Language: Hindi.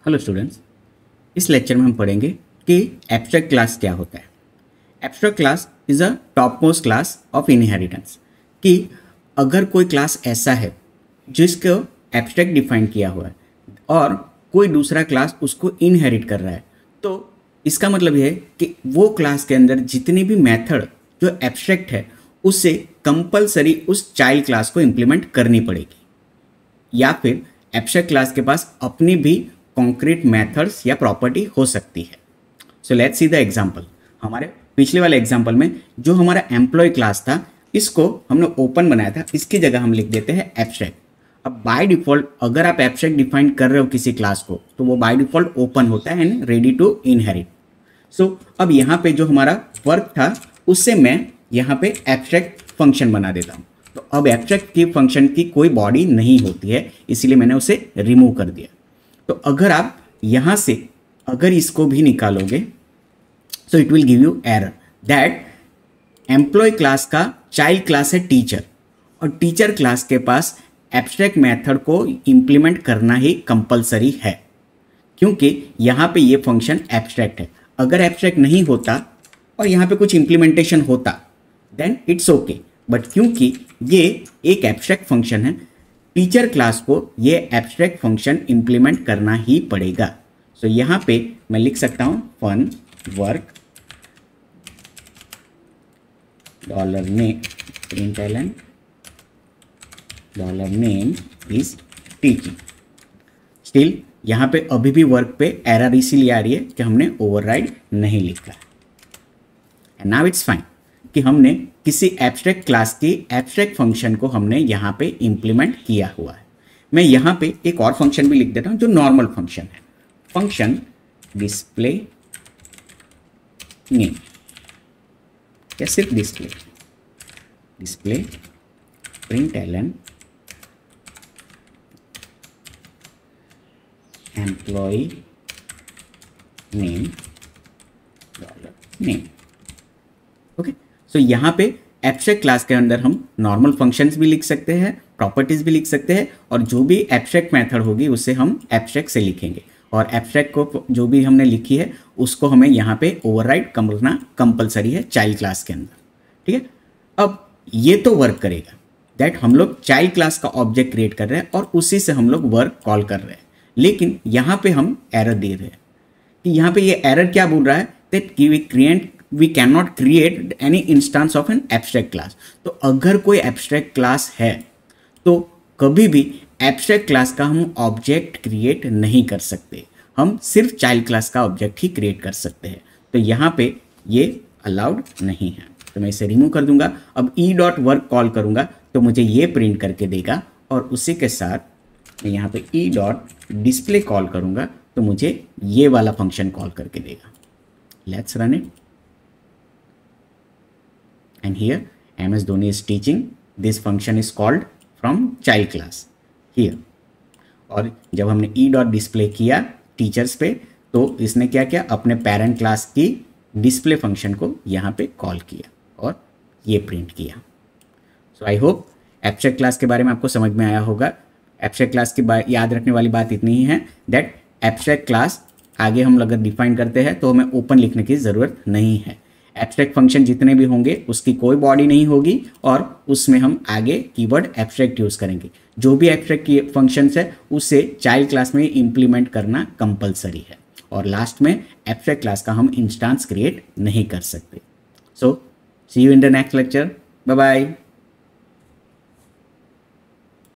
हेलो स्टूडेंट्स, इस लेक्चर में हम पढ़ेंगे कि एब्स्ट्रैक्ट क्लास क्या होता है। Abstract class is a top most class of inheritance. कि अगर कोई क्लास ऐसा है जिसको एब्स्ट्रैक्ट डिफाइन किया हुआ है और कोई दूसरा क्लास उसको इनहेरिट कर रहा है, तो इसका मतलब यह है कि वो क्लास के अंदर जितनी भी मेथड जो एब्स्ट्रैक्ट है उससे कंपलसरी उस चाइल्ड क्लास को इम्प्लीमेंट करनी पड़ेगी, या फिर एब्स्ट्रैक्ट क्लास के पास अपनी भी कॉन्क्रीट मेथड्स या प्रॉपर्टी हो सकती है। So let's see the example. हमारे पिछले वाले एग्जांपल में जो हमारा एम्प्लॉय क्लास था, इसको हमने ओपन बनाया था, इसकी जगह हम लिख देते हैं एब्स्ट्रैक्ट। अब बाय डिफॉल्ट अगर आप एब्स्ट्रैक्ट डिफाइन कर रहे हो किसी क्लास को, तो वो बाय डिफॉल्ट ओपन होता है एंड रेडी टू इनहेरिट। सो अब यहाँ पे जो हमारा वर्क था उससे मैं यहाँ पे एब्स्ट्रैक्ट फंक्शन बना देता हूँ। तो अब एब्स्ट्रैक्ट की फंक्शन की कोई बॉडी नहीं होती है, इसीलिए मैंने उसे रिमूव कर दिया। तो अगर आप यहाँ से अगर इसको भी निकालोगे, so it will give you error that employee class का चाइल्ड क्लास है टीचर, और टीचर क्लास के पास एब्स्ट्रैक्ट मेथड को इम्प्लीमेंट करना ही कंपलसरी है, क्योंकि यहाँ पे ये फंक्शन एब्स्ट्रैक्ट है। अगर एब्स्ट्रैक्ट नहीं होता और यहाँ पे कुछ इम्प्लीमेंटेशन होता देन इट्स ओके, बट क्योंकि ये एक एब्स्ट्रैक्ट फंक्शन है, टीचर क्लास को ये एब्स्ट्रैक्ट फंक्शन इम्प्लीमेंट करना ही पड़ेगा। सो यहाँ पे मैं लिख सकता हूँ fun work dollar name println dollar name is teaching. Still यहाँ पे अभी भी वर्क पे एरर इसीलिए आ रही है कि हमने ओवरराइड नहीं लिखा है। एंड नाउ इट्स फाइन कि हमने किसी एब्स्ट्रैक्ट क्लास की एब्स्ट्रैक्ट फंक्शन को हमने यहाँ पे इम्प्लीमेंट किया हुआ है। मैं यहाँ पे एक और फंक्शन भी लिख देता हूँ जो नॉर्मल फंक्शन है, फंक्शन डिस्प्ले नेम, या सिर्फ display println employ name dollar name. Okay, so यहाँ पे एब्स्ट्रैक्ट क्लास के अंदर हम नॉर्मल फंक्शंस भी लिख सकते हैं, प्रॉपर्टीज भी लिख सकते हैं, और जो भी एब्स्ट्रैक्ट मेथड होगी उसे हम एब्स्ट्रैक्ट से लिखेंगे, और एब्स्ट्रैक्ट को जो भी हमने लिखी है उसको हमें यहाँ पे ओवरराइड करना कंपलसरी है चाइल्ड क्लास के अंदर। ठीक है, अब ये तो वर्क करेगा दैट हम लोग चाइल्ड क्लास का ऑब्जेक्ट क्रिएट कर रहे हैं और उसी से हम लोग वर्क कॉल कर रहे हैं, लेकिन यहाँ पे हम एरर दे रहे हैं। कि यहाँ पे ये एरर क्या बोल रहा है that we cannot create any instance of an abstract class। तो अगर कोई abstract class है तो कभी भी abstract class का हम ऑब्जेक्ट क्रिएट नहीं कर सकते, हम सिर्फ चाइल्ड क्लास का ऑब्जेक्ट ही क्रिएट कर सकते हैं। तो यहाँ पे ये अलाउड नहीं है, तो मैं इसे रिमूव कर दूंगा। अब e.work कॉल करूंगा तो मुझे ये प्रिंट करके देगा, और उसी के साथ मैं यहाँ पे e.display कॉल करूंगा तो मुझे ये वाला फंक्शन कॉल करके देगा। Let's run it. And here MS Dhoni is teaching, this function is called from child class here। और जब हमने e.display किया टीचर्स पे, तो इसने क्या किया, अपने पेरेंट क्लास की डिस्प्ले फंक्शन को यहाँ पे कॉल किया और ये प्रिंट किया। सो आई होप एब्स्ट्रैक्ट क्लास के बारे में आपको समझ में आया होगा। एब्स्ट्रैक्ट क्लास की याद रखने वाली बात इतनी ही है दैट एब्स्ट्रैक्ट क्लास आगे हम अगर डिफाइन करते हैं तो हमें ओपन लिखने की ज़रूरत नहीं है। एब्स्ट्रैक्ट फंक्शन जितने भी होंगे उसकी कोई बॉडी नहीं होगी, और उसमें हम आगे कीवर्ड एब्स्ट्रैक्ट यूज़ करेंगे। जो भी एब्स्ट्रैक्ट की फंक्शंस है उसे चाइल्ड क्लास में इम्प्लीमेंट करना कंपलसरी है, और लास्ट में एब्स्ट्रैक्ट क्लास का हम इंस्टेंस क्रिएट नहीं कर सकते। So see you in the next lecture, bye bye.